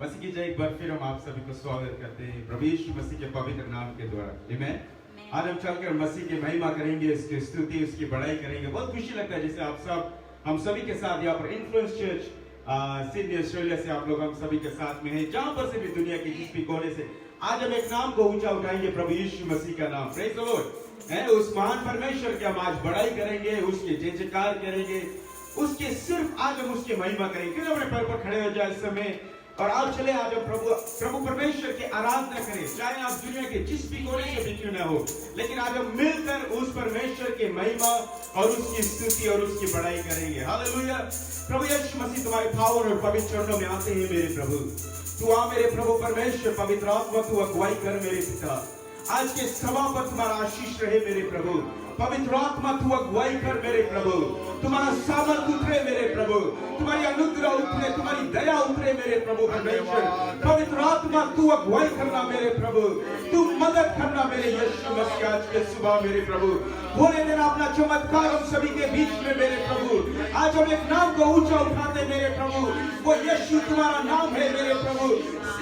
मसीह की जय। एक बार फिर हम आप सभी को स्वागत करते हैं प्रभु यीशु मसीह के पवित्र नाम के द्वारा। आमीन। आज हम चलकर मसीह की महिमा करेंगे, इसकी स्तुति, उसकी बड़ाई करेंगे। बहुत खुशी लगता है जैसे आप सब हम सभी के साथ यहाँ पर इन्फ्लुएंस चर्च सिडनी ऑस्ट्रेलिया से आप लोग हम सभी के साथ में हैं, जहां पर से भी दुनिया के जिस भी कोने से आज हम एक नाम को ऊंचा उठाएंगे, प्रभु यीशु मसीह का नाम। Praise the Lord. उस महान परमेश्वर की हम आज बड़ाई करेंगे, उसके जय जयकार करेंगे, उसके सिर्फ आज हम उसकी महिमा करेंगे। क्यों अपने पैर पर खड़े हो जाए इस समय और आप चले आज हम प्रभु परमेश्वर की आराधना करें। चाहे आप दुनिया के जिस भी कोने से भी क्यों ना हो, लेकिन आज हम मिलकर उस परमेश्वर की महिमा और उसकी स्तुति और उसकी बड़ाई करेंगे। हालेलुया। प्रभु यीशु मसीह तुम्हारे पावन और पवित्र चरणों में आते हैं मेरे प्रभु। तू आ मेरे प्रभु परमेश्वर, पवित्र आत्मा तू अगुवाई कर मेरे पिता। आज के सभा पर तुम्हारा आशीष रहे मेरे प्रभु। पवित्र आत्मा तू अगुवाई कर मेरे प्रभु। तुम्हारा सामर्थ उतरे मेरे प्रभु, तुम्हारी अनुग्रह उतरे, तुम्हारी दया उतरे मेरे प्रभु परमेश्वर। पवित्र आत्मा तू अगुवाई करना मेरे प्रभु, तू मदद करना मेरे यीशु मसीह। आज के सुबह मेरे प्रभु होने देना अपना चमत्कार हम सभी के बीच में मेरे प्रभु। आज हम एक नाम को ऊंचा उठाते मेरे प्रभु, वो यीशु तुम्हारा नाम है मेरे प्रभु।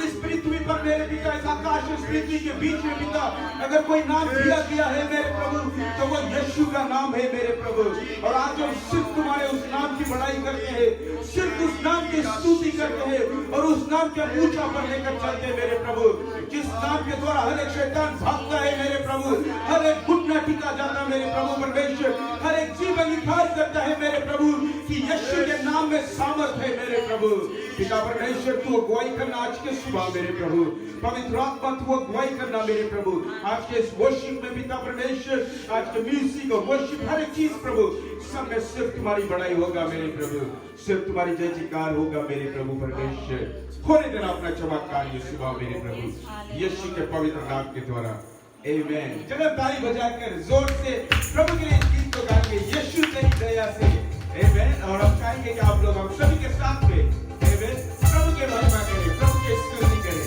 इस पृथ्वी पर मेरे पिता, इस आकाश इस पृथ्वी के बीच में पिता, अगर कोई नाम दिया गया है मेरे प्रभु तो वो यीशु का नाम है मेरे प्रभु। और आज हम सिर्फ तुम्हारे उस नाम की बड़ाई करते हैं, सिर्फ उस नाम की स्तुति करते हैं और उस नाम के ऊंचा पर लेकर चलते हैं मेरे प्रभु। जिस नाम के द्वारा हर एक शैतान भागता है मेरे प्रभु, हर एक घुटना टिका जाता है मेरे प्रभु परमेश्वर, हर एक जीवन इखार करता है मेरे प्रभु कि यीशु के नाम में सामर्थ है मेरे प्रभु। पिता परमेश्वर तू अगुवाई करना आज के सुबह मेरे प्रभु। पवित्र आत्मा तू अगुवाई करना मेरे प्रभु। आज के इस वर्शिप में पिता परमेश्वर, आज के म्यूजिक और वर्शिप हर एक चीज प्रभु सब में सिर्फ तुम्हारी बड़ाई होगा मेरे प्रभु, सिर्फ तुम्हारी जय जयकार होगा मेरे प्रभु परमेश्वर। होने देना अपना चमत्कार ये सुबह मेरे प्रभु यीशु के पवित्र नाम के द्वारा। आमीन। चलो ताली बजाकर जोर से प्रभु के लिए गीत को गाएंगे, यीशु तेरी दया से। आमीन। और हम चाहेंगे कि आप लोग हम सभी के साथ में आमीन प्रभु की महिमा करें, प्रभु की स्तुति करें,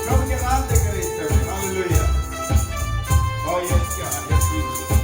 प्रभु के नाम से करें इस समय। Hallelujah. Oh yes God, yes Jesus.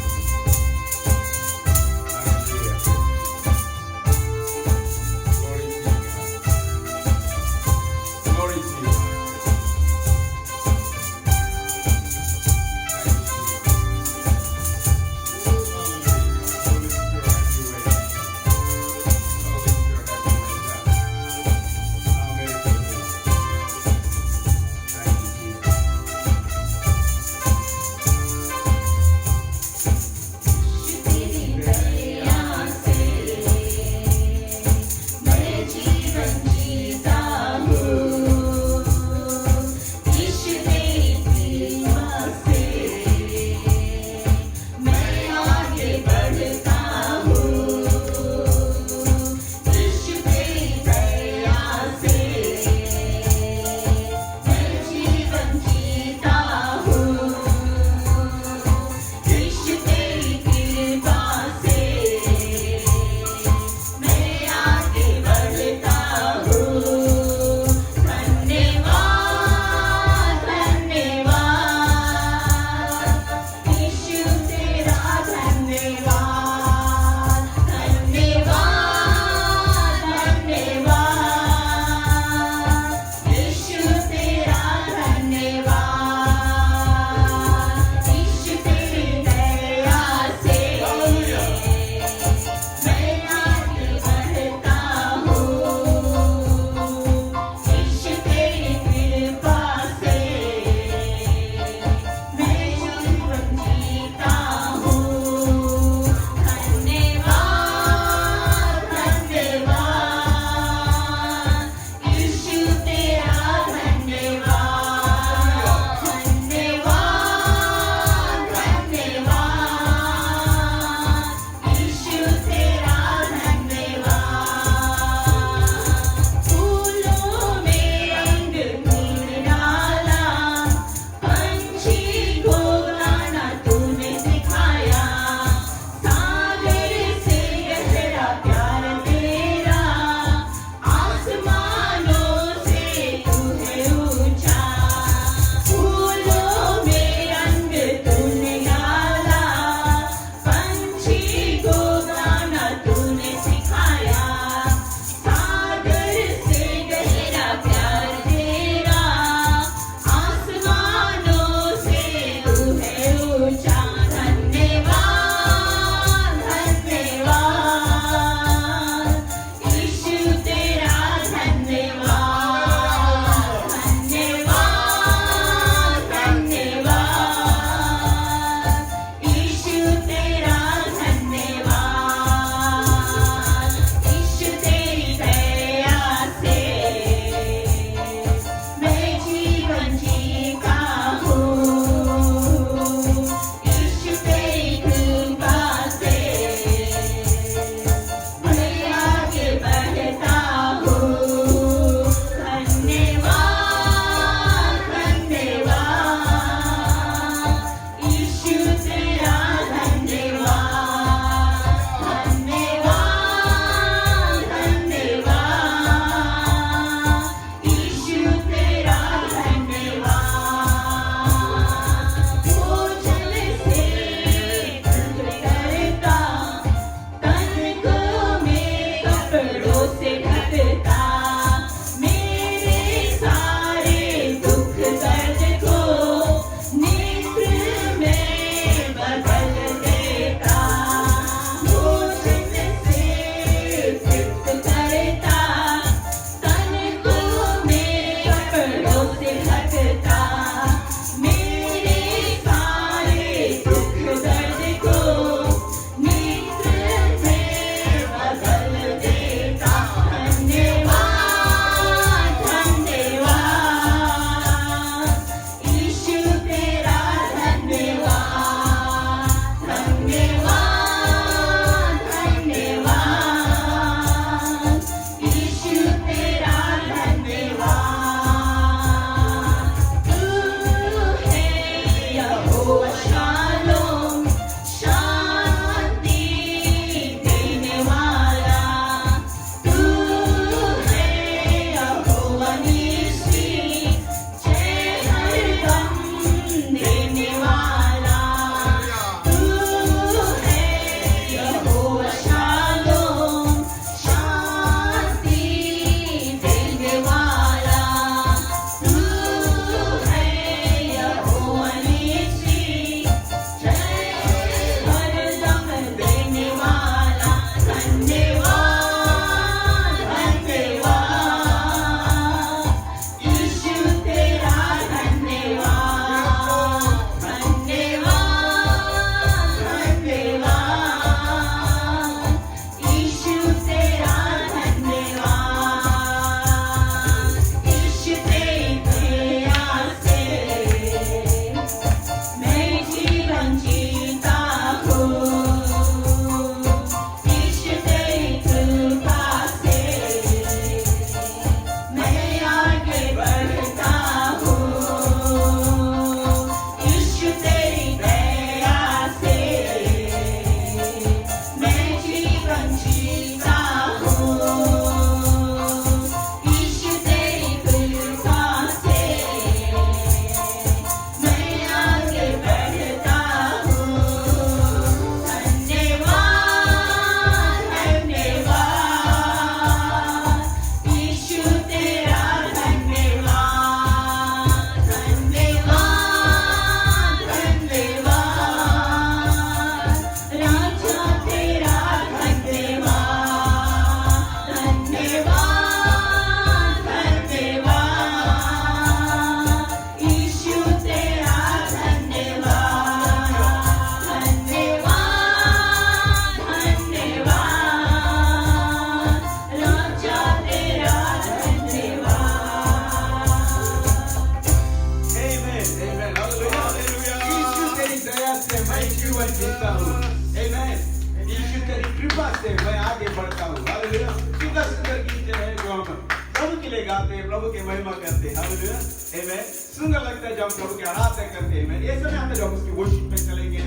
गाते हैं, प्रभु की महिमा करते हैं। हालेलुया, आमेन। सुंदर लगता है जब हम प्रभु की आराधना करते हैं। ये समय आता है जब उसकी वर्शिप में चलेंगे,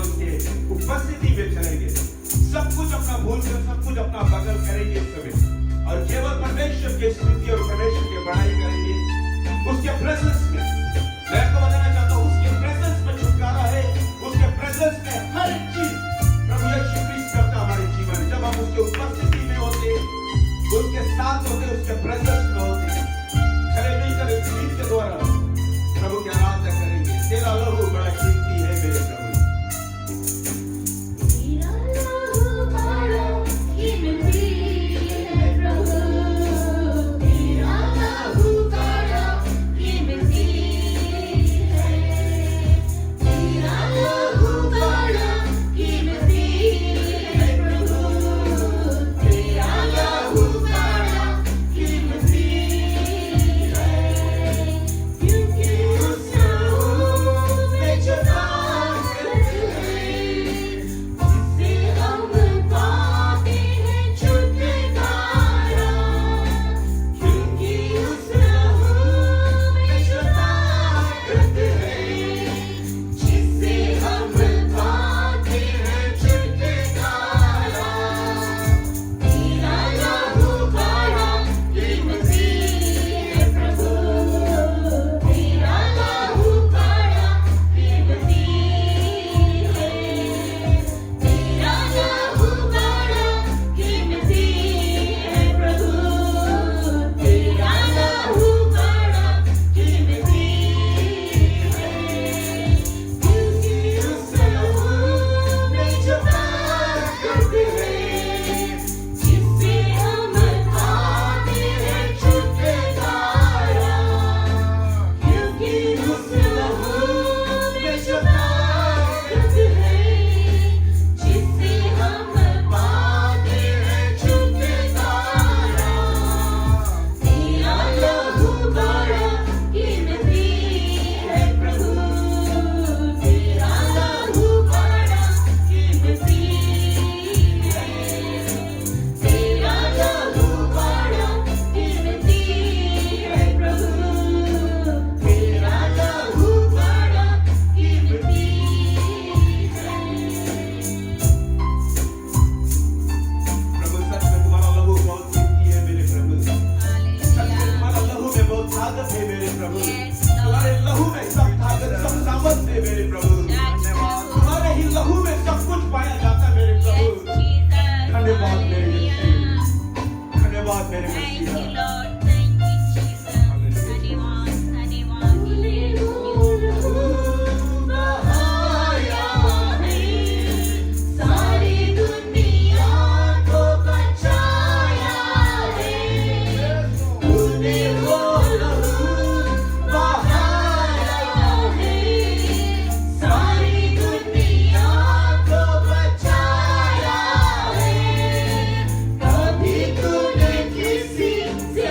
उसके उपस्थिति में चलेंगे, सब कुछ अपना भूल कर सब कुछ अपना बगल करेंगे इस समय, और केवल परमेश्वर की स्तुति और परमेश्वर की बड़ाई करेंगे उसके प्रेजेंस में। मैं आपको बताना चाहता हूँ, उसके प्रेजेंस में छुटकारा है, उसके प्रेजेंस में हर एक चीज प्रभु यीशु मसीह करता हमारे जीवन में। जब हम उसके उपस्थिति में होते, उसके साथ होते, उसके प्रेजेंस में होते, चले मिलकर इस गीत के द्वारा प्रभु की आराधना करेंगे। तेरा लहू बड़ा कीमती है मेरे प्रभु। से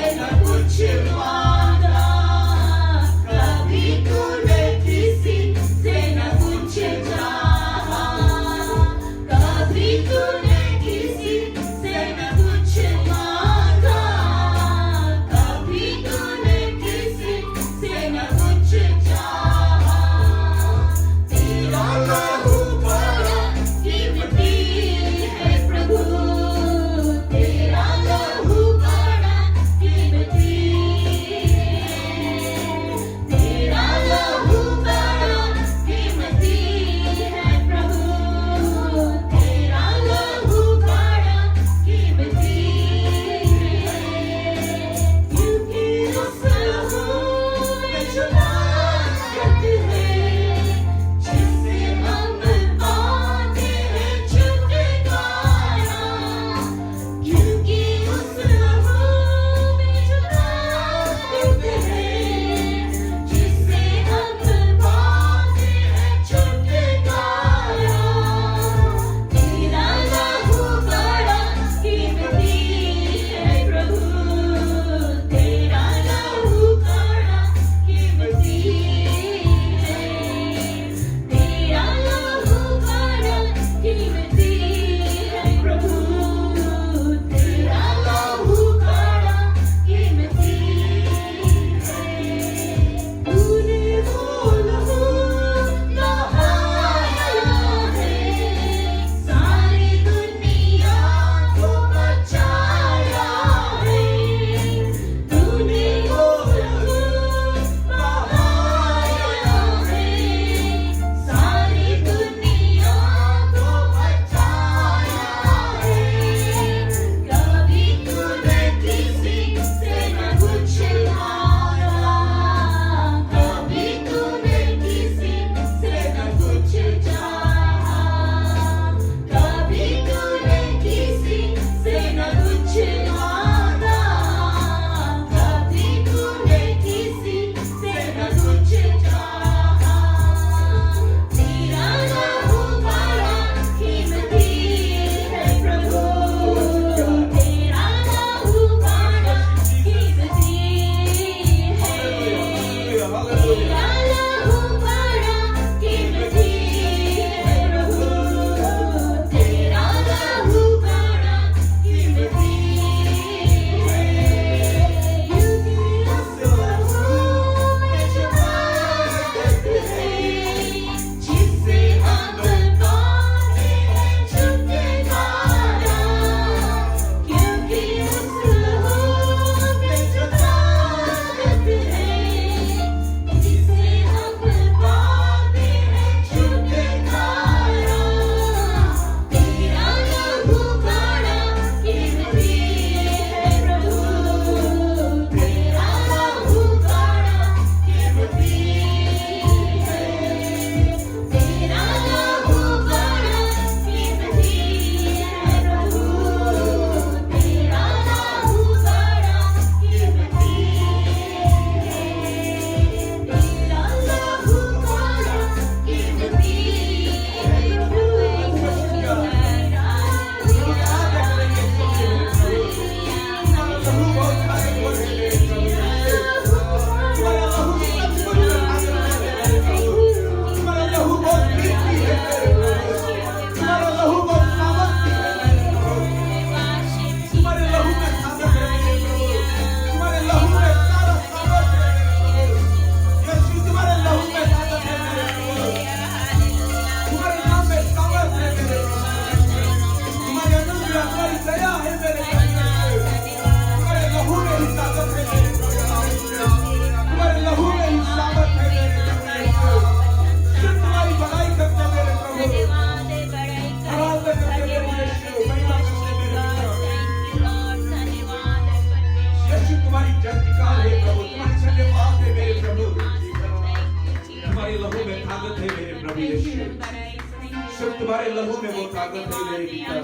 तुम्हारे लहू में वो ताकत है मेरे पिता,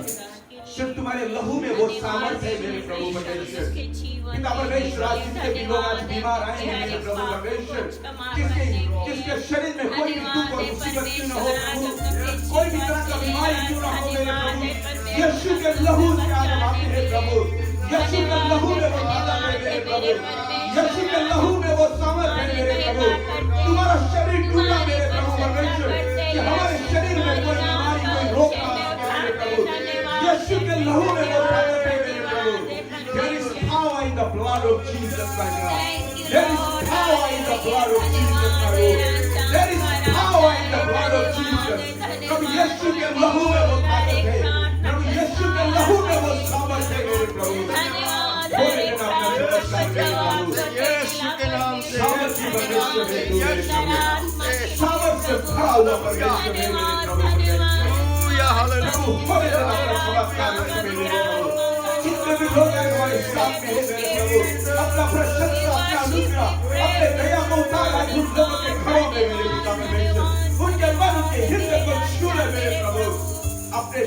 सिर्फ तुम्हारे लहू में वो सामर्थ्य है मेरे प्रभु परमेश्वर। पिता परमेश्वर, आज जितने भी लोग आज बीमार आए हैं मेरे प्रभु परमेश्वर, किसके शरीर में कोई भी दुख और मुसीबत क्यों न हो प्रभु, कोई भी तरह का बीमारी क्यों न हो मेरे प्रभु, यीशु के लहू से आज हम आते हैं प्रभु, यीशु के लहू में वो ताकत है मेरे प्रभु, यीशु के लहू में वो सामर्थ्य है मेरे प्रभु। तुम्हारा शरीर टूटा मेरे प्रभु परमेश्वर, कि हमारे शरीर में कोई बीमारी कोई रोग ना आ सके मेरे प्रभु, यीशु के लहू में वो ताकत है मेरे प्रभु। There is power in the blood of Jesus, my God. There is power in the blood of Jesus, my Lord. There is power in the blood of Jesus. प्रभु यीशु के लहू में वो ताकत है, प्रभु यीशु के लहू में वो सामर्थ्य है मेरे प्रभु। बोले बिना अपना चमत्कार मेरे प्रभु, यीशु के नाम से सामर्थ्य परमेश्वर है तू मेरे प्रभु, सामर्थ्य भरा हुआ परमेश्वर है मेरे प्रभु परमेश्वर। प्रभु बोले बिना अपना चमत्कार मेरे प्रभु, जितने भी लोग हैं हमारे साथ में है मेरे प्रभु, अपना प्रशंसा, अपना अनुग्रह, अपने दया को उतार आज उन लोगों के घरों में मेरे पिता परमेश्वर, उनके मन उनके हृदय को छू ले मेरे प्रभु, अपने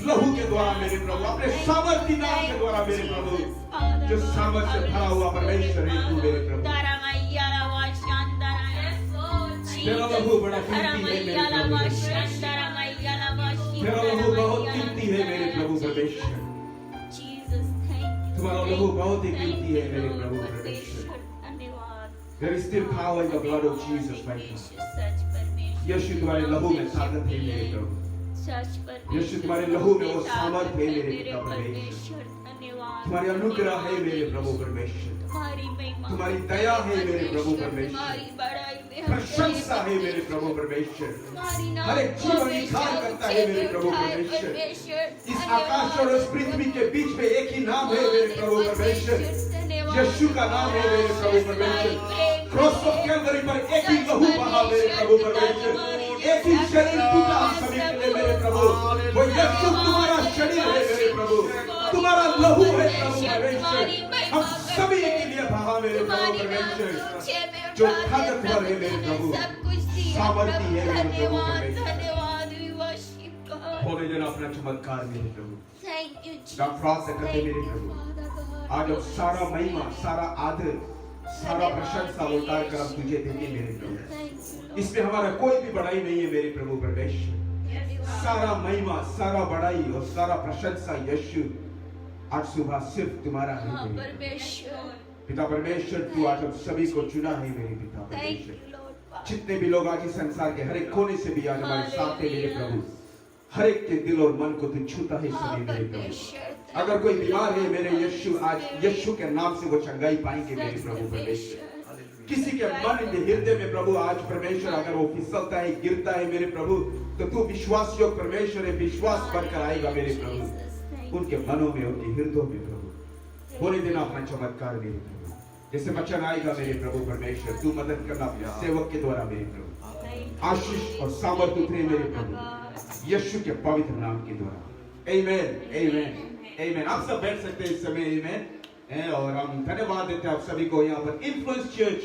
लहू के द्वारा मेरे प्रभु, अपने सामर्थ्य नाम के द्वारा मेरे प्रभु, जो सामर्थ्य से भरा हुआ परमेश्वर है तू मेरे प्रभु। तेरा लहू बड़ा कीमती है मेरे प्रभु, तेरा लहू बहुत कीमती है मेरे प्रभु परमेश्वर, तुम्हारा लहू बहुत ही कीमती है मेरे प्रभु परमेश्वर। There is still power in the blood of Jesus, my God. यीशु तुम्हारे लहू में ताकत है मेरे प्रभु, यीशु तुम्हारे लहू में वो सामर्थ्य है मेरे पिता परमेश्वर, तुम्हारी अनुग्रह है मेरे प्रभु परमेश्वर, तुम्हारी दया है मेरे प्रभु परमेश्वर, प्रशंसा है मेरे प्रभु परमेश्वर, हर एक जीवन निखार करता है मेरे प्रभु परमेश्वर। इस आकाश और इस पृथ्वी के बीच में एक ही नाम है मेरे प्रभु परमेश्वर, यीशु का नाम है मेरे प्रभु परमेश्वर। क्रॉस ऑफ कैलवरी पर एक ही लहू बहा मेरे प्रभु परमेश्वर, एक ही शरीर टूटा हम सभी के लिए मेरे प्रभु, वो यीशु तुम्हारा शरीर है मेरे प्रभु, तुम्हारा लहू है प्रभु परमेश्वर, हम सभी के लिए बहा मेरे प्रभु परमेश्वर, जो ताकतवर है मेरे प्रभु, सामर्थ्य है मेरे प्रभु परमेश्वर। होने देना अपना चमत्कार मेरे प्रभु, प्रार्थना करते मेरे प्रभु, आज अब सारा महिमा, सारा आदर, सारा प्रशंसा उतार कर हम तुझे देंगे मेरे प्रभु। इसमें हमारा कोई भी बड़ाई नहीं है मेरे प्रभु परमेश्वर, सारा महिमा, सारा बड़ाई और सारा प्रशंसा यीशु आज सुबह सिर्फ तुम्हारा है मेरे पिता परमेश्वर। तू आज हम सभी को चुना है मेरे पिता परमेश्वर, जितने भी लोग आज इस संसार के हर एक कोने से भी आज हमारे साथ है मेरे प्रभु, हर एक के दिल और मन को तू छूता है सभी मेरे प्रभु। अगर कोई बीमार है मेरे यीशु, आज यीशु के नाम से वो चंगाई पाएंगे मेरे प्रभु परमेश्वर। किसी के मन के हृदय में प्रभु आज परमेश्वर अगर वो फिसलता है, गिरता है मेरे प्रभु, तो तू विश्वास योग परमेश्वर है, विश्वास बनकर आएगा मेरे प्रभु, उनके मनों में, उनके हृदयों में प्रभु। होने देना अपना चमत्कार मेरे प्रभु, जैसे वचन आएगा मेरे प्रभु परमेश्वर, तू मदद करना अपने सेवक के द्वारा मेरे प्रभु, आशीष और सामर्थ्य उतरे मेरे प्रभु यीशु के पवित्र नाम के द्वारा। आमेन, आमेन, आमेन। आप सब बैठ सकते हैं इस समय, आमेन। और हम धन्यवाद देते हैं आप सभी को यहाँ पर इन्फ्लुएंस चर्च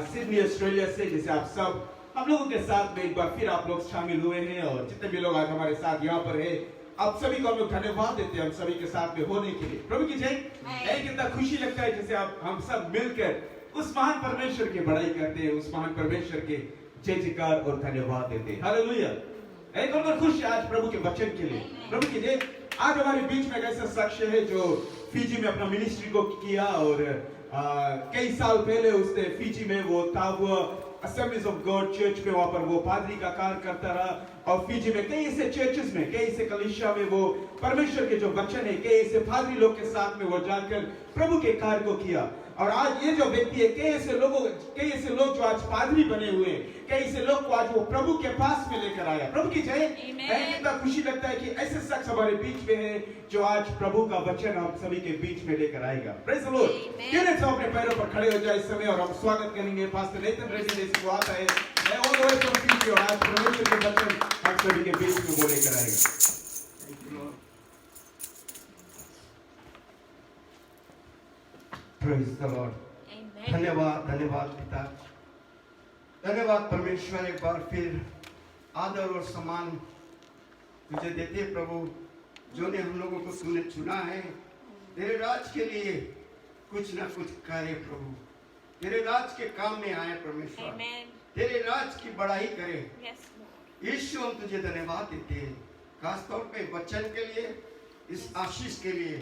सिडनी ऑस्ट्रेलिया से, जैसे आप सब हम लोगों के साथ में एक बार फिर आप लोग शामिल हुए हैं, और जितने भी लोग आज हमारे साथ यहाँ पर है, आप सभी को हम लोग धन्यवाद देते हैं हम सभी के साथ में होने के लिए। प्रभु की जय। कितना खुशी लगता है जैसे आप हम सब मिलकर उस महान परमेश्वर की बड़ाई करते हैं, उस महान परमेश्वर के जय जयकार और धन्यवाद देते हैं। हालेलुया। एक और खुश आज प्रभु के वचन के लिए। प्रभु की जय। आज हमारे बीच में एक ऐसा शख्स है जो फिजी में अपना मिनिस्ट्री को किया, और कई साल पहले उसने फिजी में वो ताबुआ असेंबलीज ऑफ गॉड चर्च में वहां पर वो पादरी का कार्य करता रहा, और फिजी में कई ऐसे चर्चेस में, कई ऐसे कलीसिया में वो परमेश्वर के जो वचन है, कई ऐसे पादरी लोग के साथ में वो जाकर प्रभु के कार्य को किया। और आज ये जो व्यक्ति है, कई ऐसे लोग जो आज पादरी बने हुए हैं, कई ऐसे लोग को आज वो प्रभु के पास में लेकर आया। प्रभु की जय। कितना खुशी लगता है कि ऐसे शख्स हमारे बीच में है जो आज प्रभु का वचन हम सभी के बीच में लेकर आएगा। Praise the Lord. क्यों नहीं सब अपने पैरों पर खड़े हो जाए इस समय, और हम स्वागत करेंगे पास्टर नेथन रेड्डी जैसे वो आता है, all the way from Fiji, और आज परमेश्वर के वचन हम सभी के बीच में वो लेकर आएगा। Praise the Lord. धन्यवाद, धन्यवाद पिता, धन्यवाद परमेश्वर। एक बार फिर आदर और सम्मान तुझे देते हैं प्रभु, जो ने हम लोगों को तूने चुना है तेरे राज के लिए कुछ ना कुछ करे प्रभु, तेरे राज के काम में आए परमेश्वर, तेरे राज की बढ़ाई करे। यीशु हम तुझे धन्यवाद देते हैं खास तौर पे वचन के लिए, इस आशीष के लिए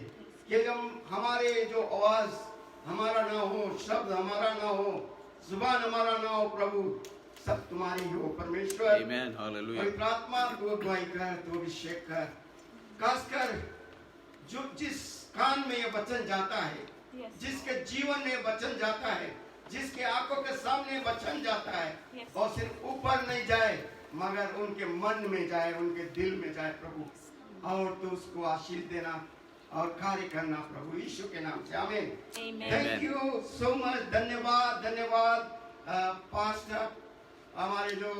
कि हम हमारे जो आवाज हमारा ना हो, शब्द हमारा ना हो, जुबान हमारा ना हो प्रभु, सब तुम्हारी हो परमेश्वर। Amen. Hallelujah. पवित्र आत्मा को अगुवाई कर, तो अभिषेक कर, खासकर जो जिस कान में ये वचन जाता है, जिसके जीवन में वचन जाता है, जिसके आंखों के सामने वचन जाता है, और सिर्फ ऊपर नहीं जाए मगर उनके मन में जाए, उनके दिल में जाए प्रभु, और तो उसको आशीष देना और कार्य करना प्रभु यीशु के नाम से आमीन। Thank you so much. धन्यवाद धन्यवाद पास्टर, हमारे जो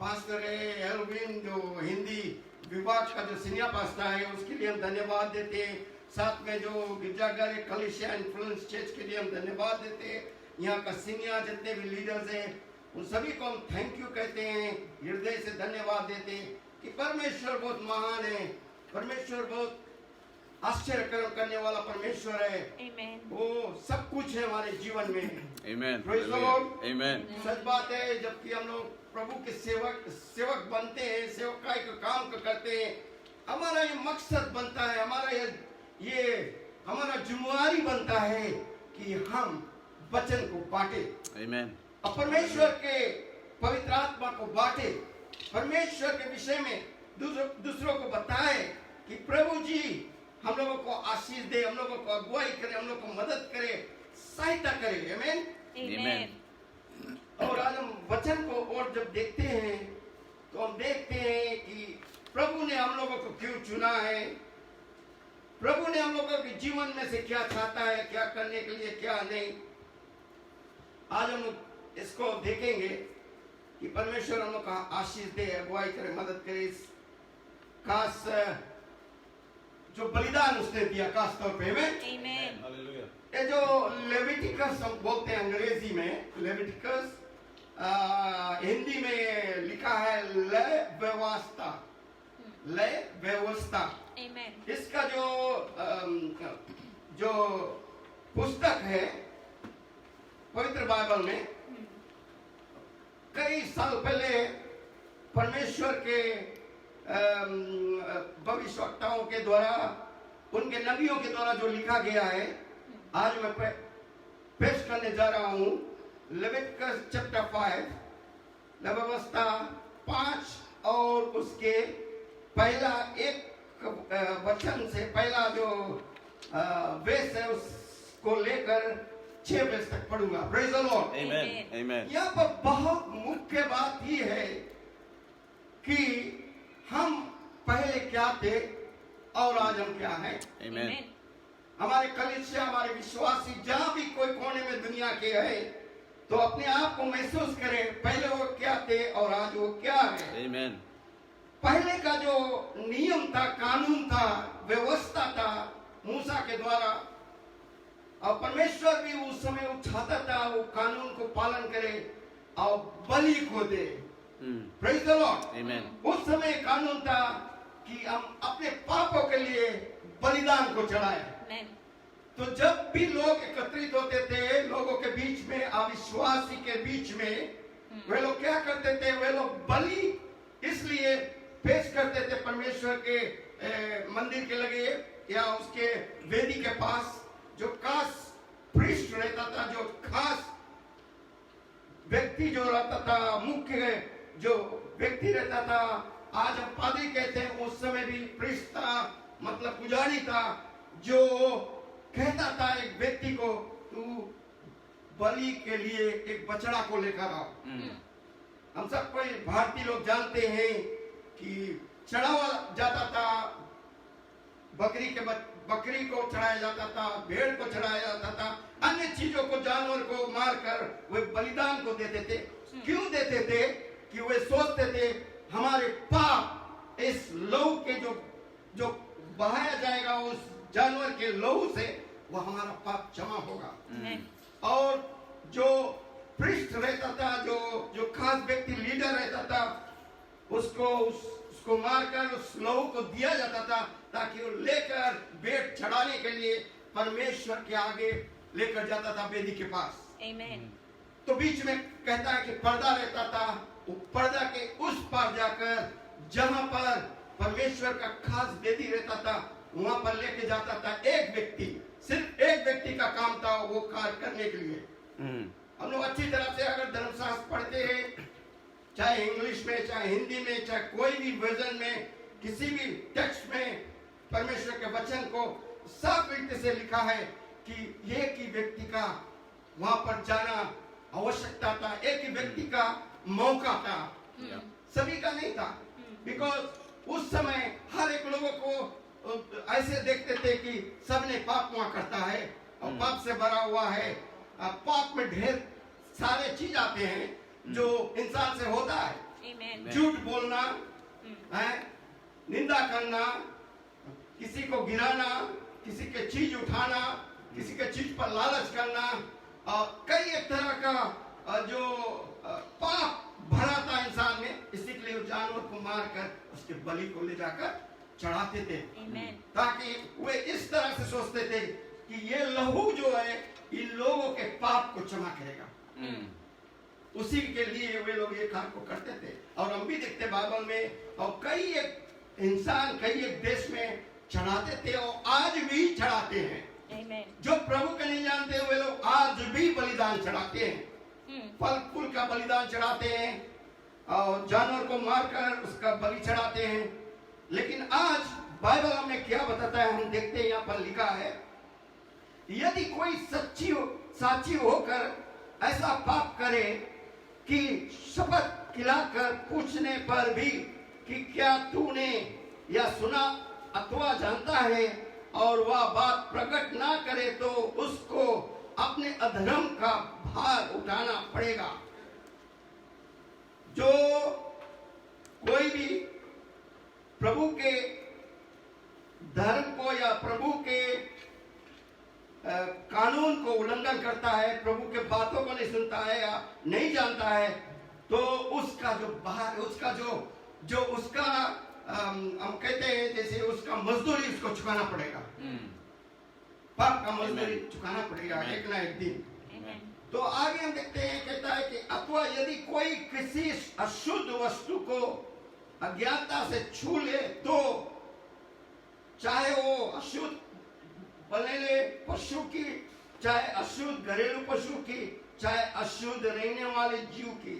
पास्टर है एल्विन, जो हिंदी विभाग का जो सीनियर पास्टर है, उसके लिए हम धन्यवाद देते हैं। साथ में जो गिरजाघर कलीसिया इन्फ्लुएंस चर्च के लिए हम धन्यवाद देते हैं। यहाँ का सीनियर जितने भी लीडर्स हैं उन सभी को हम थैंक यू कहते हैं, हृदय से धन्यवाद देते हैं कि परमेश्वर बहुत महान है, परमेश्वर बहुत आश्चर्य करने वाला परमेश्वर है। वो सब कुछ है हमारे जीवन में। Amen. Praise the Lord. Amen. सच बात है, जबकि हम लोग प्रभु के सेवक बनते हैं, सेवकाई का काम करते हैं, हमारा ये मकसद बनता है, हमारा ये हमारा जिम्मेवारी बनता है कि हम वचन को बांटे, Amen. और परमेश्वर के पवित्र आत्मा को बांटे, परमेश्वर के विषय में दूसरों को बताए कि प्रभु जी हम लोगों को आशीष दे, हम लोगों को अगुवाई करे, हम लोगों को मदद करे, सहायता करे। आमीन। Amen. और आज हम वचन को और जब देखते हैं तो हम देखते हैं कि प्रभु ने हम लोगों को क्यों चुना है, प्रभु ने हम लोगों के जीवन में से क्या चाहता है, क्या करने के लिए, क्या नहीं। आज हम इसको देखेंगे कि परमेश्वर हम लोग का आशीष दे, अगुवाई करे, मदद करे। इस खास जो बलिदान उसने दिया खास तौर पे में, Hallelujah. ये जो लेविटिकस हम बोलते हैं अंग्रेजी में, लेविटिकस हिंदी में लिखा है ले व्यवस्था, ले व्यवस्था। इसका जो पुस्तक है पवित्र बाइबल में, कई साल पहले परमेश्वर के भविष्यवक्ताओं के द्वारा, उनके नबियों के द्वारा जो लिखा गया है, आज मैं पेश करने जा रहा हूं। लेविटिकस चैप्टर 5, व्यवस्था 5 और उसके पहला एक वचन से, पहला जो वेस है उसको लेकर 6 वेस तक पढ़ूंगा। Praise the lord. Amen. Amen. यहाँ पर बहुत मुख्य बात ही है कि हम पहले क्या थे और आज हम क्या हैं। Amen. हमारे कलीसिया, हमारे विश्वासी जहां भी कोई कोने में दुनिया के है, तो अपने आप को महसूस करें पहले वो क्या थे और आज वो क्या है। Amen. पहले का जो नियम था, कानून था, व्यवस्था था मूसा के द्वारा, और परमेश्वर भी उस समय उठाता था वो कानून को पालन करे और बलि को दे। Praise the lord. Amen. उस समय कानून था कि हम अपने पापों के लिए बलिदान को चढ़ाए। तो जब भी लोग एकत्रित होते थे लोगों के बीच में, अविश्वासी के बीच में, वे लोग क्या करते थे, वे लोग बलि इसलिए पेश करते थे परमेश्वर के मंदिर के लगे या उसके वेदी के पास। जो खास प्रीस्ट रहता था, जो खास व्यक्ति जो रहता था, मुख्य जो व्यक्ति रहता था, आज हम पादरी कहते हैं, उस समय भी प्रीस्ट था, मतलब पुजारी था, जो कहता था एक व्यक्ति को, तू बलि के लिए एक बछड़ा को लेकर आओ। हम सब कोई भारतीय लोग जानते हैं कि चढ़ावा जाता था, बकरी को चढ़ाया जाता था, भेड़ को चढ़ाया जाता था, अन्य चीजों को, जानवर को मारकर वे बलिदान को देते थे। क्यों देते थे? कि वे सोचते थे हमारे पाप इस लहू के जो बहाया जाएगा उस जानवर के लहू से, वो हमारा पाप क्षमा होगा। और जो प्रीस्ट रहता था, जो खास व्यक्ति लीडर रहता था, उसको उसको मारकर उस लहू को दिया जाता था ताकि वो लेकर भेंट चढ़ाने के लिए परमेश्वर के आगे लेकर जाता था वेदी के पास। Amen. तो बीच में कहता है कि पर्दा रहता था, वो पर्दा के उस पार जाकर जहां पर परमेश्वर का खास वेदी रहता था वहां पर लेके जाता था एक व्यक्ति, सिर्फ एक व्यक्ति का काम था वो कार्य करने के लिए। हम लोग अच्छी तरह से अगर धर्मशास्त्र पढ़ते हैं, चाहे इंग्लिश में, चाहे हिंदी में, चाहे कोई भी वर्जन में, किसी भी टेक्स्ट में परमेश्वर के वचन को साफ रीति से लिखा है कि एक ही व्यक्ति का वहां पर जाना आवश्यकता था, एक ही व्यक्ति का मौका था, सभी का नहीं था। बिकॉज उस समय हर एक लोगों को ऐसे देखते थे कि सबने पाप वहां करता है और पाप से भरा हुआ है। पाप में ढेर सारे चीज आते हैं जो इंसान से होता है। Amen. झूठ बोलना है, निंदा करना, किसी को गिराना, किसी के चीज उठाना, किसी के चीज पर लालच करना, कई एक तरह का जो पाप भरा था इंसान में। इसीलिए वो जानवर को मारकर उसके बलि को ले जाकर चढ़ाते थे। Amen. ताकि वे इस तरह से सोचते थे कि ये लहू जो है इन लोगों के पाप को क्षमा करेगा। उसी के लिए वे लोग ये काम को करते थे। और हम भी देखते बाइबल में, और कई एक इंसान कई एक देश में चढ़ाते थे और आज भी चढ़ाते हैं। Amen. जो प्रभु को नहीं जानते वे लोग आज भी बलिदान चढ़ाते हैं, फल फूल का बलिदान चढ़ाते हैं और जानवर को मारकर उसका बलि चढ़ाते हैं। लेकिन आज बाइबल हमें क्या बताता है, हम देखते हैं यहाँ पर लिखा है, यदि कोई साक्षी होकर ऐसा पाप करे कि शपथ खिलाकर पूछने पर भी कि क्या तूने या सुना अथवा जानता है और वह बात प्रकट ना करे तो उसको अपने अधर्म का भार उठाना पड़ेगा। जो कोई भी प्रभु के धर्म को या प्रभु के कानून को उल्लंघन करता है, प्रभु के बातों को नहीं सुनता है या नहीं जानता है, तो उसका जो बाहर उसका जो उसका हम कहते हैं जैसे उसका मजदूरी उसको चुकाना पड़ेगा। पाप का मजदूरी चुकाना पड़ेगा एक ना एक दिन। तो आगे हम देखते हैं, कहता है कि अथवा यदि कोई किसी अशुद्ध वस्तु को अज्ञानता से छू ले तो चाहे वो अशुद्ध बनेले पशु की, चाहे अशुद्ध घरेलू पशु की, चाहे अशुद्ध रहने वाले जीव की,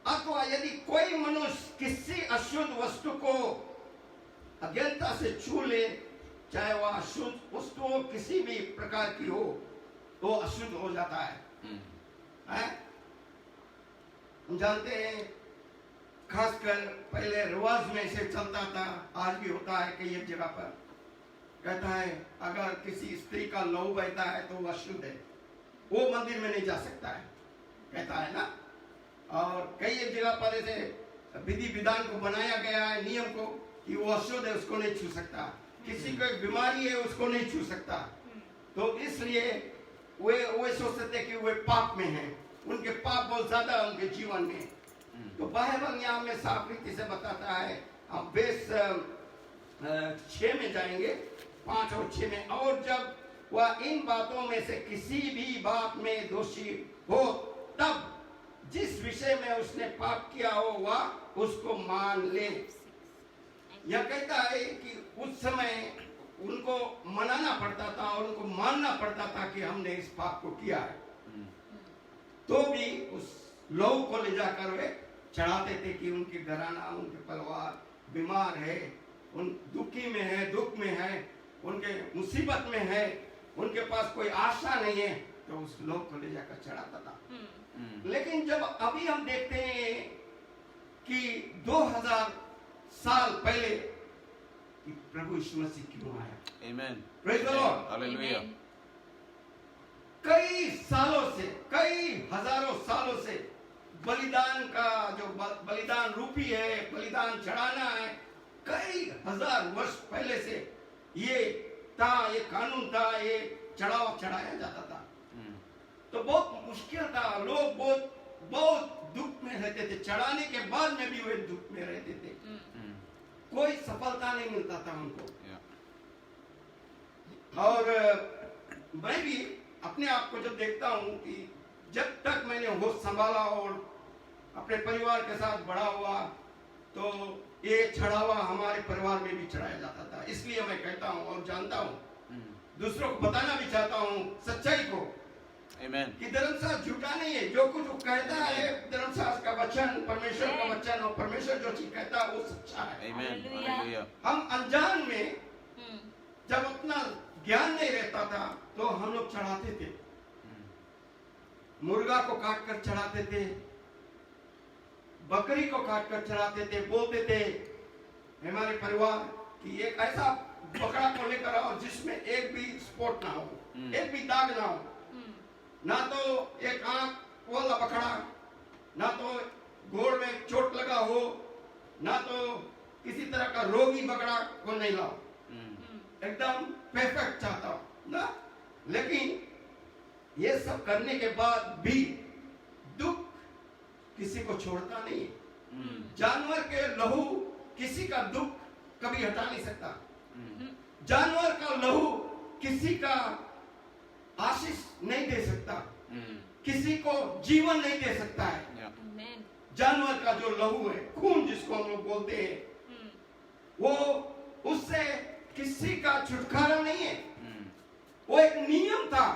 अथवा यदि कोई मनुष्य किसी अशुद्ध वस्तु को अज्ञानता से छू ले, चाहे वह अशुद्ध वस्तु किसी भी प्रकार की हो, तो अशुद्ध हो जाता है? हम जानते हैं, खासकर पहले रिवाज में से चलता था, आज भी होता है कई एक जगह पर। कहता है अगर किसी स्त्री का लहू बहता है तो वह अशुद्ध है, वो मंदिर में नहीं जा सकता है, कहता है ना। और कई एक जगह पर ऐसे विधि विधान को बनाया गया है, नियम को, कि वो अशुद्ध है उसको नहीं छू सकता, किसी को एक बीमारी है उसको नहीं छू सकता। तो इसलिए वे सोचते थे कि वे पाप में हैं, उनके पाप बहुत ज्यादा है उनके जीवन में। तो बाइबल यहाँ में साफ रीति से बताता है, हम बेस 6 में जाएंगे, 5 और 6 में, और जब वह इन बातों में से किसी भी बात में दोषी हो तब जिस विषय में उसने पाप किया हो वह उसको मान ले। यह कहता है कि उस समय उनको मनाना पड़ता था और उनको मानना पड़ता था कि हमने इस पाप को किया है, तो भी उस लहू को ले जाकर वे चढ़ाते थे कि उनके घराना, उनके परिवार बीमार है, उन दुखी में है, दुख में है, उनके मुसीबत में है, उनके पास कोई आशा नहीं है, तो उस लहू को ले जाकर चढ़ाता था। लेकिन जब अभी हम देखते हैं कि 2000 साल पहले कि प्रभु यीशु मसीह क्यों आया, Amen. Praise the Lord. Hallelujah. कई सालों से, कई हजारों सालों से बलिदान का जो बलिदान रूपी है, बलिदान चढ़ाना है, कई हजार वर्ष पहले से ये था, ये कानून था, ये चढ़ावा चढ़ाया जाता था। तो बहुत मुश्किल था, लोग बहुत दुख में रहते थे, चढ़ाने के बाद में भी वे दुख में रहते थे। कोई सफलता नहीं मिलता था उनको। और मैं भी अपने आप को जब देखता हूं कि जब तक मैंने होश संभाला और अपने परिवार के साथ बड़ा हुआ, तो ये चढ़ावा हमारे परिवार में भी चढ़ाया जाता था। इसलिए मैं कहता हूं और जानता हूं, दूसरों को बताना भी चाहता हूं सच्चाई को, कि धर्मशास्त्र झूठा नहीं है। जो कुछ वो कहता है धर्मशास्त्र का वचन, परमेश्वर का वचन, और परमेश्वर जो चीज कहता है वो सच्चा है। हम अनजान में जब अपना ज्ञान नहीं रहता था तो हम लोग चढ़ाते थे, मुर्गा को काट कर चढ़ाते थे, बकरी को काट कर चढ़ाते थे। बोलते थे हमारे परिवार कि एक ऐसा बकरा को लेकर आओ जिसमें एक भी स्पॉट ना हो, एक भी दाग ना हो, ना तो एक आंख वाला बकरा, ना तो घोड़ में चोट लगा हो, ना तो किसी तरह का रोगी बकरा को नहीं लाओ, एकदम परफेक्ट चाहता हूं ना। लेकिन ये सब करने के बाद भी दुख किसी को छोड़ता नहीं है। जानवर के लहू किसी का दुख कभी हटा नहीं सकता। जानवर का लहू किसी का आशीष नहीं दे सकता, किसी को जीवन नहीं दे सकता है। जानवर का जो लहू है, खून जिसको हम लोग बोलते हैं, वो उससे किसी का छुटकारा नहीं है। वो एक नियम था,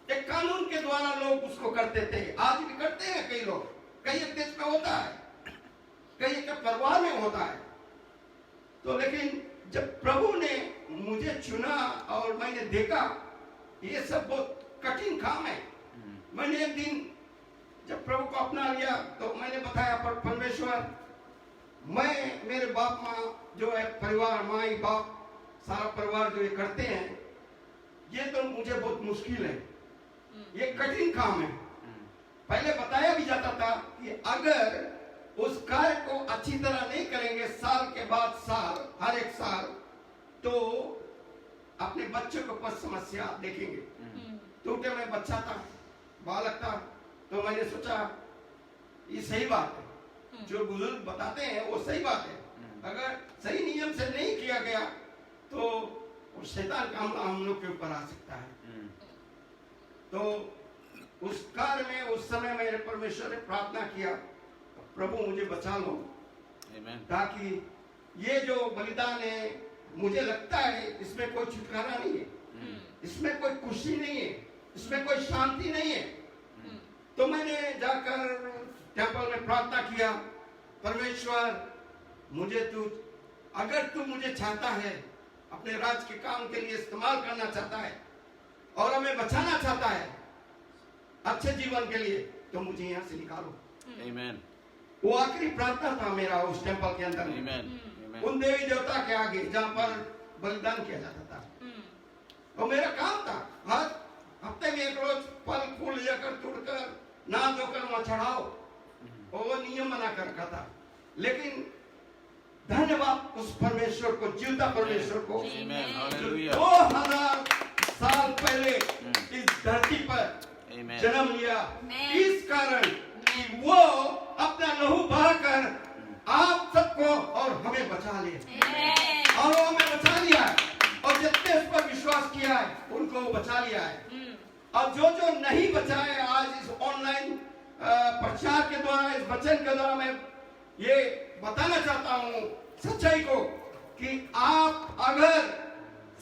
एक कानून के द्वारा लोग उसको करते थे। आज भी करते हैं कई लोग, कई एक देश में होता है, कई एक परिवार में होता है। तो लेकिन जब प्रभु ने मुझे चुना और मैंने देखा ये सब बहुत कठिन काम है। मैंने एक दिन जब प्रभु को अपना लिया तो मैंने बताया, पर परमेश्वर, मैं मेरे बाप माँ जो है परिवार, माई बाप सारा परिवार जो ये करते हैं, ये तो मुझे बहुत मुश्किल है, ये कठिन काम है। पहले बताया भी जाता था कि अगर उस कार्य को अच्छी तरह नहीं करेंगे साल के बाद साल, हर एक साल, तो अपने बच्चों के ऊपर समस्या देखेंगे। टूटे में बच्चा था, बालक था, तो मैंने सोचा ये सही बात है, जो बुजुर्ग बताते हैं वो सही बात है। अगर सही नियम से नहीं किया गया तो शैतान का हमला हम लोग के ऊपर आ सकता है। तो उस कार्य में उस समय मेरे परमेश्वर ने प्रार्थना किया, प्रभु मुझे बचा लो, ताकि ये जो बलिदान है, मुझे लगता है इसमें कोई छुटकारा नहीं है, इसमें कोई खुशी नहीं है, इसमें कोई शांति नहीं है। तो मैंने जाकर टेंपल में प्रार्थना किया, परमेश्वर मुझे अगर तू मुझे चाहता है, अपने राज के काम के लिए इस्तेमाल करना चाहता है और हमें बचाना चाहता है अच्छे जीवन के लिए, तो मुझे यहाँ से निकालो। आमीन। वो आखिरी प्रार्थना था मेरा उस टेंपल के अंदर, उन देवी देवता के आगे जहाँ पर बलिदान किया जाता था। तो मेरा काम था हर हफ्ते में एक रोज फल फूल लेकर तोड़कर नहा धोकर वहां चढ़ाओ, वो नियम बना कर रखा था। लेकिन धन्यवाद उस परमेश्वर को, जीवता परमेश्वर को, जो 2000 साल पहले इस धरती पर जन्म लिया, इस कारण कि वो अपना लहू बहाकर आप सबको और हमें बचा लिया, और वो हमें बचा लिया है, और जितने उस पर विश्वास किया है उनको वो बचा लिया है। और जो जो नहीं बचा है, आज इस ऑनलाइन प्रचार के द्वारा, इस वचन के द्वारा मैं ये बताना चाहता हूँ सच्चाई को, कि आप अगर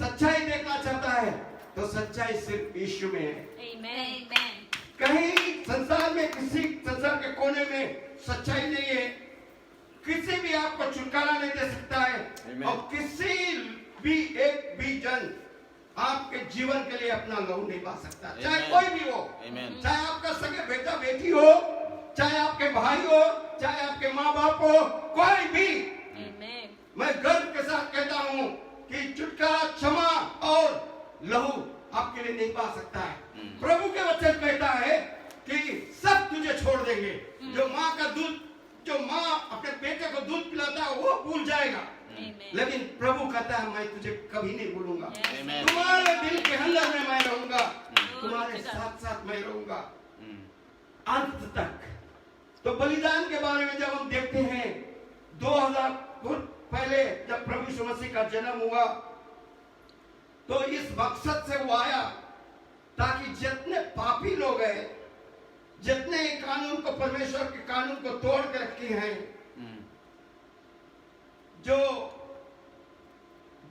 सच्चाई देखना चाहता है तो सच्चाई सिर्फ यीशु में है। कहीं संसार में, किसी संसार के कोने में सच्चाई नहीं है। किसी भी आपको छुटकारा नहीं दे सकता है, और किसी भी एक भी जन आपके जीवन के लिए अपना लहू नहीं पा सकता, चाहे कोई भी हो, चाहे आपका सगे बेटा बेटी हो, चाहे आपके भाई हो, चाहे आपके माँ बाप हो, कोई भी। मैं गर्व के साथ कहता हूँ कि छुटकारा, क्षमा और लहू आपके लिए नहीं पा सकता है। प्रभु के वचन कहता है कि सब तुझे छोड़ देंगे। जो माँ का दूध, जो माँ अपने बेटे को दूध पिलाता है वो भूल जाएगा, लेकिन प्रभु कहता है मैं तुझे कभी नहीं भूलूंगा, तुम्हारे दिल के अंदर में मैं रहूंगा, तुम्हारे साथ साथ मैं रहूंगा अंत तक। तो बलिदान के बारे में जब हम देखते हैं 2000 पहले जब प्रभु यीशु मसीह का जन्म हुआ तो इस मकसद से वो आया ताकि जितने पापी लोग हैं, जितने कानून को, परमेश्वर के कानून को तोड़ के रखे हैं, जो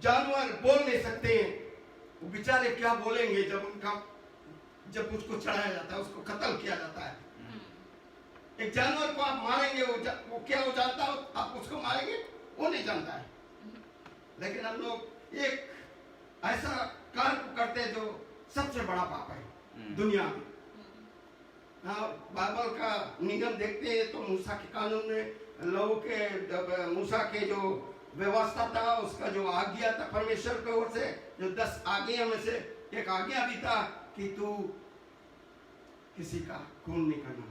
जानवर बोल नहीं सकते हैं, वो बेचारे क्या बोलेंगे जब उसको चढ़ाया जाता है, उसको कत्ल किया जाता है। एक जानवर को आप मारेंगे, वो क्या हो जाता है, आप उसको मारेंगे, वो नहीं जानता है। लेकिन हम लोग एक ऐसा कार्य करते हैं जो सबसे बड़ा पाप है दुनिया में। हाँ, बाइबल का नियम देखते हैं तो मूसा के कानून में लोगों के, जब मूसा के जो व्यवस्था था, उसका जो आज्ञा था परमेश्वर की ओर से, जो 10 आज्ञा में से एक आज्ञा भी था कि तू किसी का खून नहीं करना।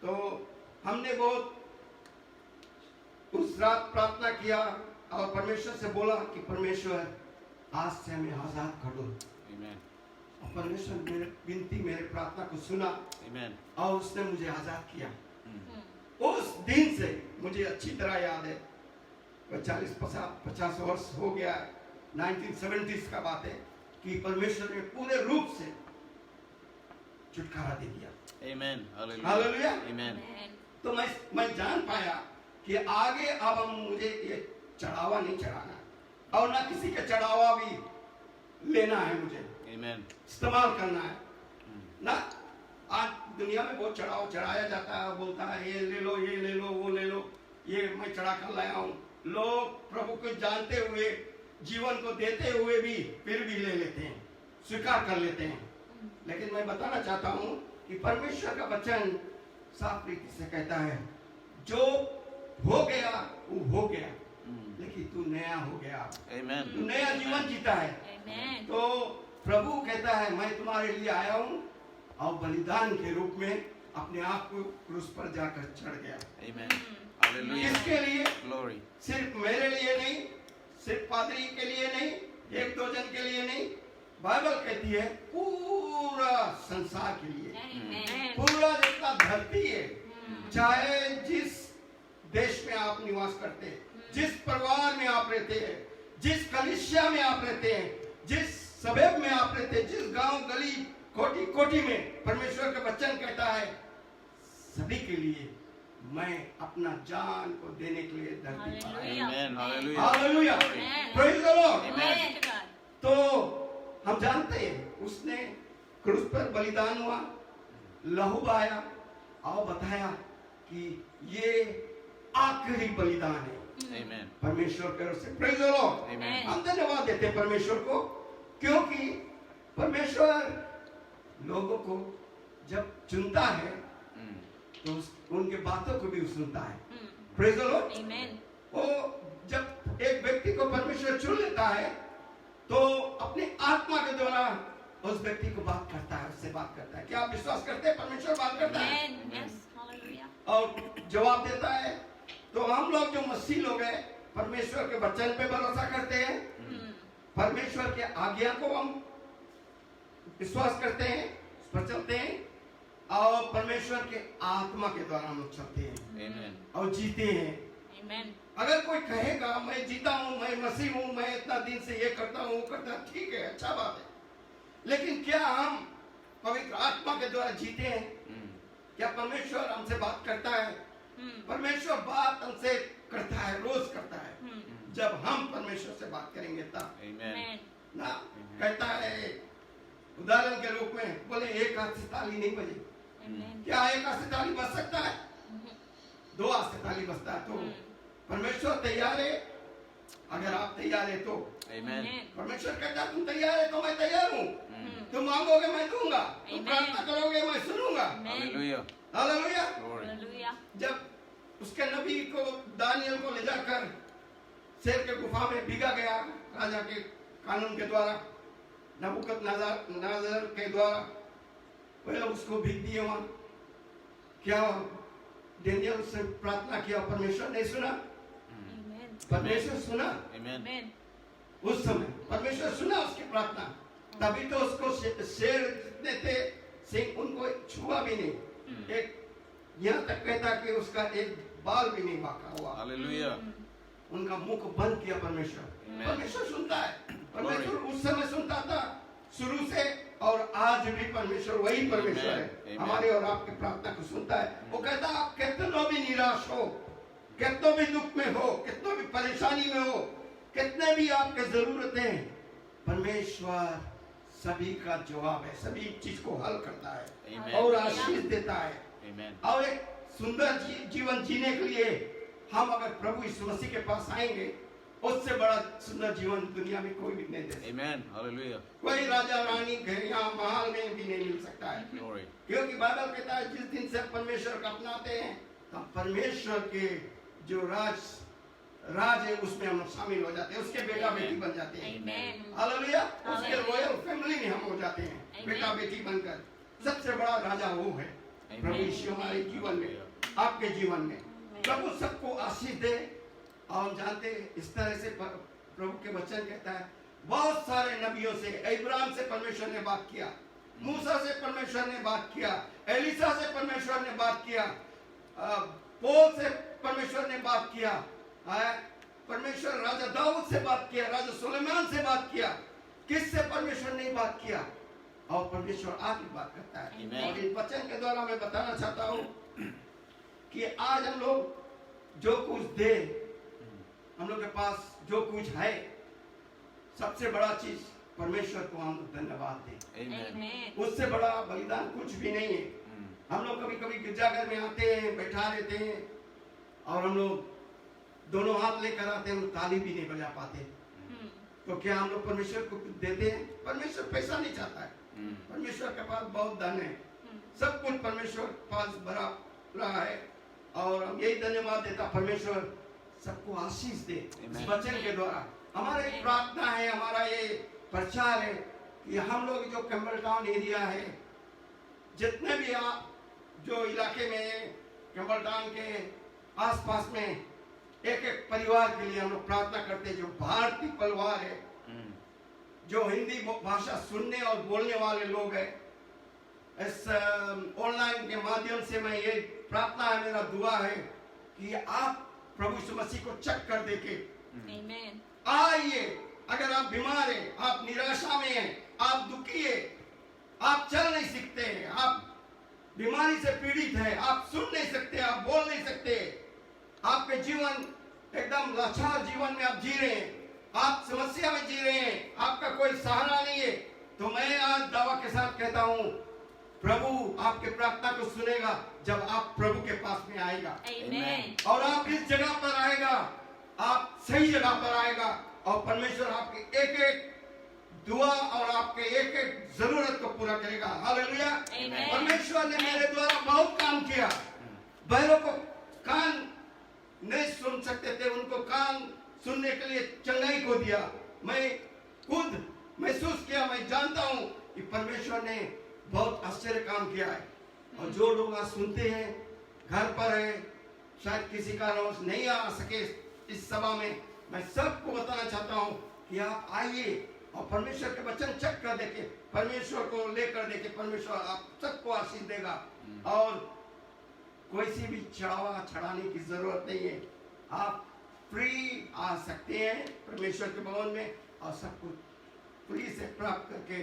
तो हमने बहुत उस रात प्रार्थना किया और परमेश्वर से बोला कि परमेश्वर आज से हमें आजाद कर दो। और परमेश्वर मेरे विनती, मेरे प्रार्थना को सुना और उसने मुझे आजाद किया। उस दिन से मुझे अच्छी तरह याद है, 40-50 वर्ष हो गया, 1970s का बात है, कि परमेश्वर ने पूरे रूप से छुटकारा दे दिया। हालेलुया। तो मैं जान पाया कि आगे अब मुझे ये चढ़ावा नहीं चढ़ाना और ना किसी का चढ़ावा भी लेना है, मुझे इस्तेमाल करना है ना। आज दुनिया में बहुत चढ़ावा चढ़ाया जाता है, बोलता है ये ले लो, ये ले लो, वो ले लो, ये मैं चढ़ा कर लाया हूँ। लोग प्रभु को जानते हुए, जीवन को देते हुए भी फिर भी ले लेते हैं, स्वीकार कर लेते हैं। लेकिन मैं बताना चाहता हूँ कि परमेश्वर का वचन साफ रीति से कहता है, जो हो गया वो हो गया, लेकिन तू नया हो गया, तू नया जीवन जीता है। तो प्रभु कहता है मैं तुम्हारे लिए आया हूँ और बलिदान के रूप में अपने आप को क्रूस पर जाकर चढ़ गया। किसके लिए? सिर्फ मेरे लिए नहीं, सिर्फ पादरी के लिए नहीं, 1-2 जन के लिए नहीं, बाइबल कहती है पूरा संसार के लिए, पूरा जितना धरती है, चाहे जिस देश में आप निवास करते हैं, जिस परिवार में आप रहते हैं, जिस कलीसिया में आप रहते हैं, जिस सभेब में आप रहते हैं, जिस गांव गली कोठी कोठी में, परमेश्वर का वचन कहता है सभी के लिए मैं अपना जान को देने के लिए धरती पर आया। Hallelujah, praise the Lord. तो हम जानते हैं उसने क्रूस पर बलिदान हुआ, लहू बहाया और बताया कि ये आखिरी बलिदान है परमेश्वर की ओर से। Praise the Lord. हम धन्यवाद देते हैं परमेश्वर को, क्योंकि परमेश्वर लोगों को जब चुनता है तो उनके बातों को भी सुनता है। Praise the Lord. वो जब एक व्यक्ति को परमेश्वर चुन लेता है तो अपनी आत्मा के द्वारा उस व्यक्ति को बात करता है, उससे बात करता है। क्या आप विश्वास करते हैं परमेश्वर बात करता है और जवाब देता है? तो हम लोग जो मसीह लोग हैं, परमेश्वर के वचन पे भरोसा करते हैं, परमेश्वर के आज्ञा को हम विश्वास करते हैं, उस पर चलते हैं और परमेश्वर के आत्मा के द्वारा हम चलते हैं और जीते हैं। अगर कोई कहेगा मैं जीता हूं, मैं मसीह हूं, मैं इतना दिन से ये करता हूं, वो करता, ठीक है, अच्छा बात है, लेकिन क्या हम पवित्र आत्मा के द्वारा जीते हैं? क्या परमेश्वर हमसे बात करता है? परमेश्वर बात हमसे करता है, रोज करता है। जब हम परमेश्वर से बात करेंगे तब ना। कहता है उदाहरण के रूप में, बोले एक हाथ से ताली नहीं बजे, क्या एक हाथ से ताली बज सकता है? 2 हाथ से ताली बजता है। तो परमेश्वर तैयार है, अगर आप तैयार है तो परमेश्वर कहता है तुम तैयार है तो मैं तैयार हूँ, तुम मांगोगे मैं दूंगा, तुम प्रार्थना करोगे मैं सुनूंगा। हालेलुया। जब उसके नबी को, दानियल को ले जाकर शेर के गुफा में बिगा गया राजा के कानून के द्वारा, नबूकदनेस्सर के द्वारा, पहले उसको भीग दिए वहां। क्या दानियल से प्रार्थना किया, परमेश्वर ने सुना? परमेश्वर सुना। उस समय परमेश्वर सुना उसकी प्रार्थना, तभी तो उसको शेर जितने थे सिंह उनको छुआ भी नहीं। एक यहाँ तक कहता कि उसका एक बाल भी नहीं बाका हुआ। Hallelujah. उनका मुख बंद किया परमेश्वर। Amen. परमेश्वर सुनता है। परमेश्वर उस समय सुनता था शुरू से, और आज भी परमेश्वर वही परमेश्वर है। Amen. हमारे और आपकी प्रार्थना को सुनता है। वो कहता आप कितनों भी निराश हो, कितनों भी दुख में हो, कितनों भी परेशानी में हो, कितने भी आपके जरूरतें, परमेश्वर सभी का जवाब है, सभी चीज को हल करता है Amen. और आशीष देता है। Amen. और एक सुंदर जीवन जीने के लिए हम अगर प्रभु यीशु मसीह के पास आएंगे, उससे बड़ा सुंदर जीवन दुनिया में कोई भी नहीं दे सकता। Amen. Hallelujah. कोई राजा रानी के यहाँ महल में भी नहीं मिल सकता है। Glory. क्योंकि बाइबल कहता है जिस दिन से परमेश्वर को अपनाते हैं, तब परमेश्वर के जो राज है उसमें हम शामिल हो जाते हैं, उसके बेटा बेटी बन जाते हैं। Amen. हालेलुया। उसके Hallelujah. रॉयल फैमिली में हम हो जाते हैं, Amen. बेटा बेटी बनकर। सबसे बड़ा राजा वो है प्रभु यीशु हमारे जीवन में, आपके जीवन में। प्रभु सबको आशीष दे। और हम जानते हैं इस तरह से प्रभु के वचन कहता है, बहुत सारे नबियों से, इब्राहिम से परमेश्वर ने बात किया, मूसा से परमेश्वर ने बात किया, एलिसा से परमेश्वर ने बात किया, पौल से परमेश्वर ने बात किया, परमेश्वर राजा दाऊद से बात किया, राजा सुलेमान से बात किया। किससे परमेश्वर ने बात किया? और परमेश्वर आज भी बात करता है। Amen. और इस वचन के द्वारा मैं बताना चाहता हूँ कि आज हम लोग जो कुछ दे, हम लोग के पास जो कुछ है, सबसे बड़ा चीज परमेश्वर को हम धन्यवाद दें। Amen. उससे बड़ा बलिदान कुछ भी नहीं है। हम लोग कभी कभी गिरजाघर में आते हैं, बैठा रहते हैं, और हम लोग दोनों हाथ लेकर आते हैं, हम ताली भी नहीं बजा पाते। तो क्या हम लोग परमेश्वर को कुछ देते हैं? परमेश्वर पैसा नहीं चाहता है। परमेश्वर के पास बहुत धन है, सब कुछ परमेश्वर पास भरा रहा है। और हम यही धन्यवाद देता, परमेश्वर सबको आशीष दे इस वचन के द्वारा। हमारा एक प्रार्थना है, हमारा ये प्रचार है कि हम लोग जो कैम्बल टाउन एरिया है, जितने भी आप जो इलाके में कैम्बल टाउन के आसपास में, एक एक परिवार के लिए हम लोग प्रार्थना करते हैं। जो भारतीय परिवार है, जो हिंदी भाषा सुनने और बोलने वाले लोग हैं, इस ऑनलाइन के माध्यम से मैं ये प्रार्थना है, मेरा दुआ है कि आप प्रभु यीशु मसीह को चेक कर देके Amen. आइए। अगर आप बीमार हैं, आप निराशा में हैं, आप दुखी हैं, आप चल नहीं सकते हैं, आप बीमारी से पीड़ित हैं, आप सुन नहीं सकते, आप बोल नहीं सकते, आपके जीवन एकदम लाचार जीवन में आप जी रहे हैं, आप समस्या में जी रहे हैं, आपका कोई सहारा नहीं है, तो मैं आज दावा के साथ कहता हूँ, प्रभु आपके प्रार्थना को सुनेगा जब आप प्रभु के पास में आएगा। Amen. और आप इस जगह पर आएगा, आप सही जगह पर आएगा, और परमेश्वर आपकी एक एक दुआ और आपके एक एक जरूरत को पूरा करेगा। हालेलुया। Amen. परमेश्वर ने मेरे द्वारा बहुत काम किया। बहरों को कान नहीं सुन सकते थे, उनको कान सुनने के लिए चंगाई को दिया। मैं खुद महसूस किया, मैं जानता हूँ कि परमेश्वर ने बहुत आश्चर्य काम किया है। और जो लोग आज सुनते हैं, घर पर है, शायद किसी कारणवश नहीं आ सके इस सभा में, मैं सबको बताना चाहता हूँ कि आप आइए और परमेश्वर के वचन चेक कर देखे, परमेश्वर को लेकर देखे, परमेश्वर आप सबको आशीष देगा। और कोई सी भी चढ़ाने की जरूरत नहीं है, आप फ्री आ सकते हैं परमेश्वर के भवन में, और सब कुछ फ्री से प्राप्त करके,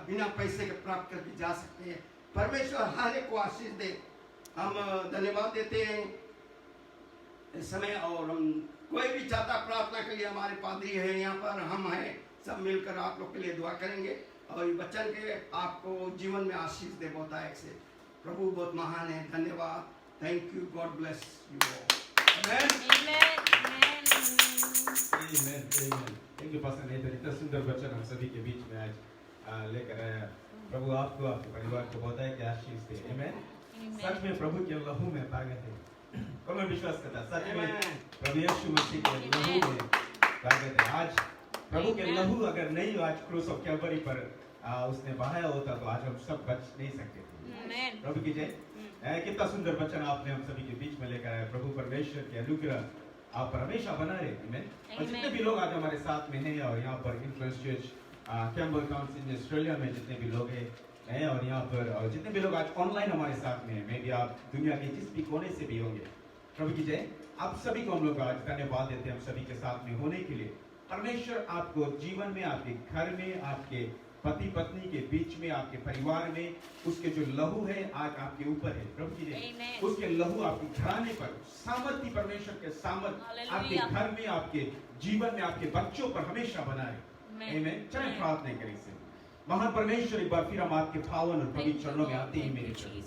बिना पैसे के प्राप्त करके जा सकते हैं। परमेश्वर हर एक को आशीष दे। हम धन्यवाद देते हैं इस समय। और हम कोई भी चाहता प्रार्थना के लिए, हमारे पादरी है यहाँ पर, हम हैं, सब मिलकर आप लोग के लिए दुआ करेंगे, और ये बच्चन के आपको जीवन में आशीष दे बहुत आए से। प्रभु बहुत महान है। धन्यवाद। Thank you. God bless you all. Amen. Amen. Amen. Thank you, Pastor Nathan. इतना सुंदर वचन हम सभी के बीच में आज लेकर आया। प्रभु आपको, आपके परिवार को बहुत है कि आशीष दे। Amen. सच में प्रभु के लहू में ताकत है। कौन विश्वास करता है? सच में प्रभु यीशु मसीह के लहू में ताकत है। आज प्रभु के लहू अगर नहीं, आज क्रूस ऑफ कैलवरी पर उसने बहाया होता, तो आज हम सब बच नहीं सकते थे। प्रभु की जय। कितना सुंदर वचन आपने हम सभी के बीच में लेकर आया। प्रभु परमेश्वर के अनुग्रह आप पर हमेशा बना रहे। आमीन। और जितने भी लोग आज हमारे साथ में हैं, और यहाँ पर influence church Campbell town Australia में जितने भी लोग हैं, मैं और यहाँ पर और जितने भी लोग आज ऑनलाइन हमारे साथ में हैं, मैं भी आप दुनिया के जिस भी कोने से भी होंगे, प्रभु की जय। आप सभी को हम लोग आज धन्यवाद देते हैं हम सभी के साथ में होने के लिए। परमेश्वर आपको जीवन में, आपके घर में, आपके पति पत्नी के बीच में, आपके परिवार में उसके जो लहू है आज आपके ऊपर है, प्रभु की जय। Amen. उसके लहू आपके घराने पर सामर्थ्य, परमेश्वर के सामर्थ्य Hallelujah. आपके घर में, आपके जीवन में, आपके बच्चों पर हमेशा बनाए। Amen. आमीन। चलें Amen. प्रार्थना करें इसे। महान परमेश्वर, एक बार फिर हम आपके पावन और पवित्र चरणों में आते हैं मेरे प्रभु।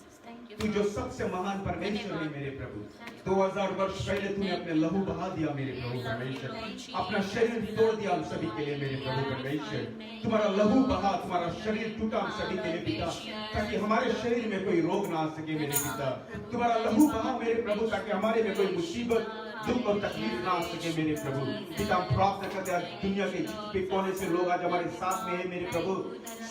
तू जो सबसे महान परमेश्वर है मेरे प्रभु, 2000 वर्ष पहले तूने अपने लहू बहा दिया मेरे प्रभु परमेश्वर, अपना शरीर तोड़ दिया हम सभी के लिए मेरे प्रभु परमेश्वर। तुम्हारा लहू बहा, तुम्हारा शरीर टूटा हम सभी के लिए पिता, ताकि हमारे शरीर में कोई रोग ना आ सके मेरे पिता। तुम्हारा लहू बहा मेरे प्रभु, ताकि हमारे में कोई मुसीबत, दुख और तकलीफ ना आ सके मेरे प्रभु। पिता हम प्रार्थना करते हैं दुनिया के जिस भी कोने से लोग आज हमारे साथ में है मेरे प्रभु,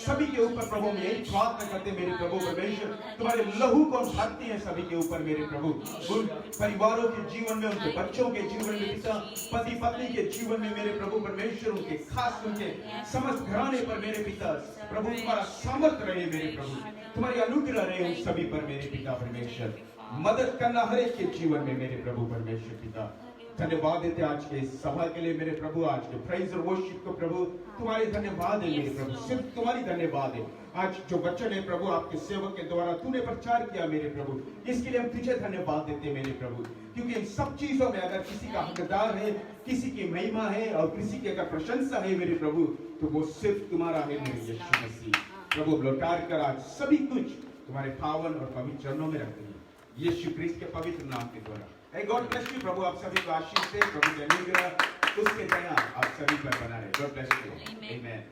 सभी के ऊपर प्रभु हम यही प्रार्थना करते हैं मेरे प्रभु परमेश्वर, तुम्हारे लहू को भरती है सभी के ऊपर मेरे प्रभु। उन परिवारों के जीवन में, उनके बच्चों के जीवन में पिता, पति पत्नी के जीवन में मेरे प्रभु परमेश्वर, उनके खास उनके समस्त घराने पर मेरे पिता प्रभु तुम्हारा सामर्थ्य रहे मेरे प्रभु, तुम्हारी अनुग्रह रहे उन सभी पर मेरे पिता परमेश्वर। मदद करना हर एक के जीवन में मेरे प्रभु परमेश्वर पिता। धन्यवाद देते आज के इस सभा के लिए मेरे प्रभु, आज के प्राइज और वर्शिप को प्रभु तुम्हारी धन्यवाद है मेरे प्रभु, सिर्फ तुम्हारी धन्यवाद है। आज जो वचन है प्रभु आपके सेवक के द्वारा तूने प्रचार किया मेरे प्रभु, इसके लिए हम तुझे धन्यवाद देते हैं मेरे प्रभु, क्योंकि इन सब चीजों में अगर किसी का हकदार है, किसी की महिमा है और किसी की अगर प्रशंसा है मेरे प्रभु, तो वो सिर्फ तुम्हारा है मेरे यीशु मसीह। प्रभु लौटार कर आज सभी कुछ तुम्हारे पावन और पवित्र चरणों में रखते हैं यीशु क्रिस्त के पवित्र नाम के द्वारा। God bless you. प्रभु आप सभी को आशीष दे, प्रभु के अनुग्रह उसके दया आप सभी पर बना रहे। God bless you. आमीन।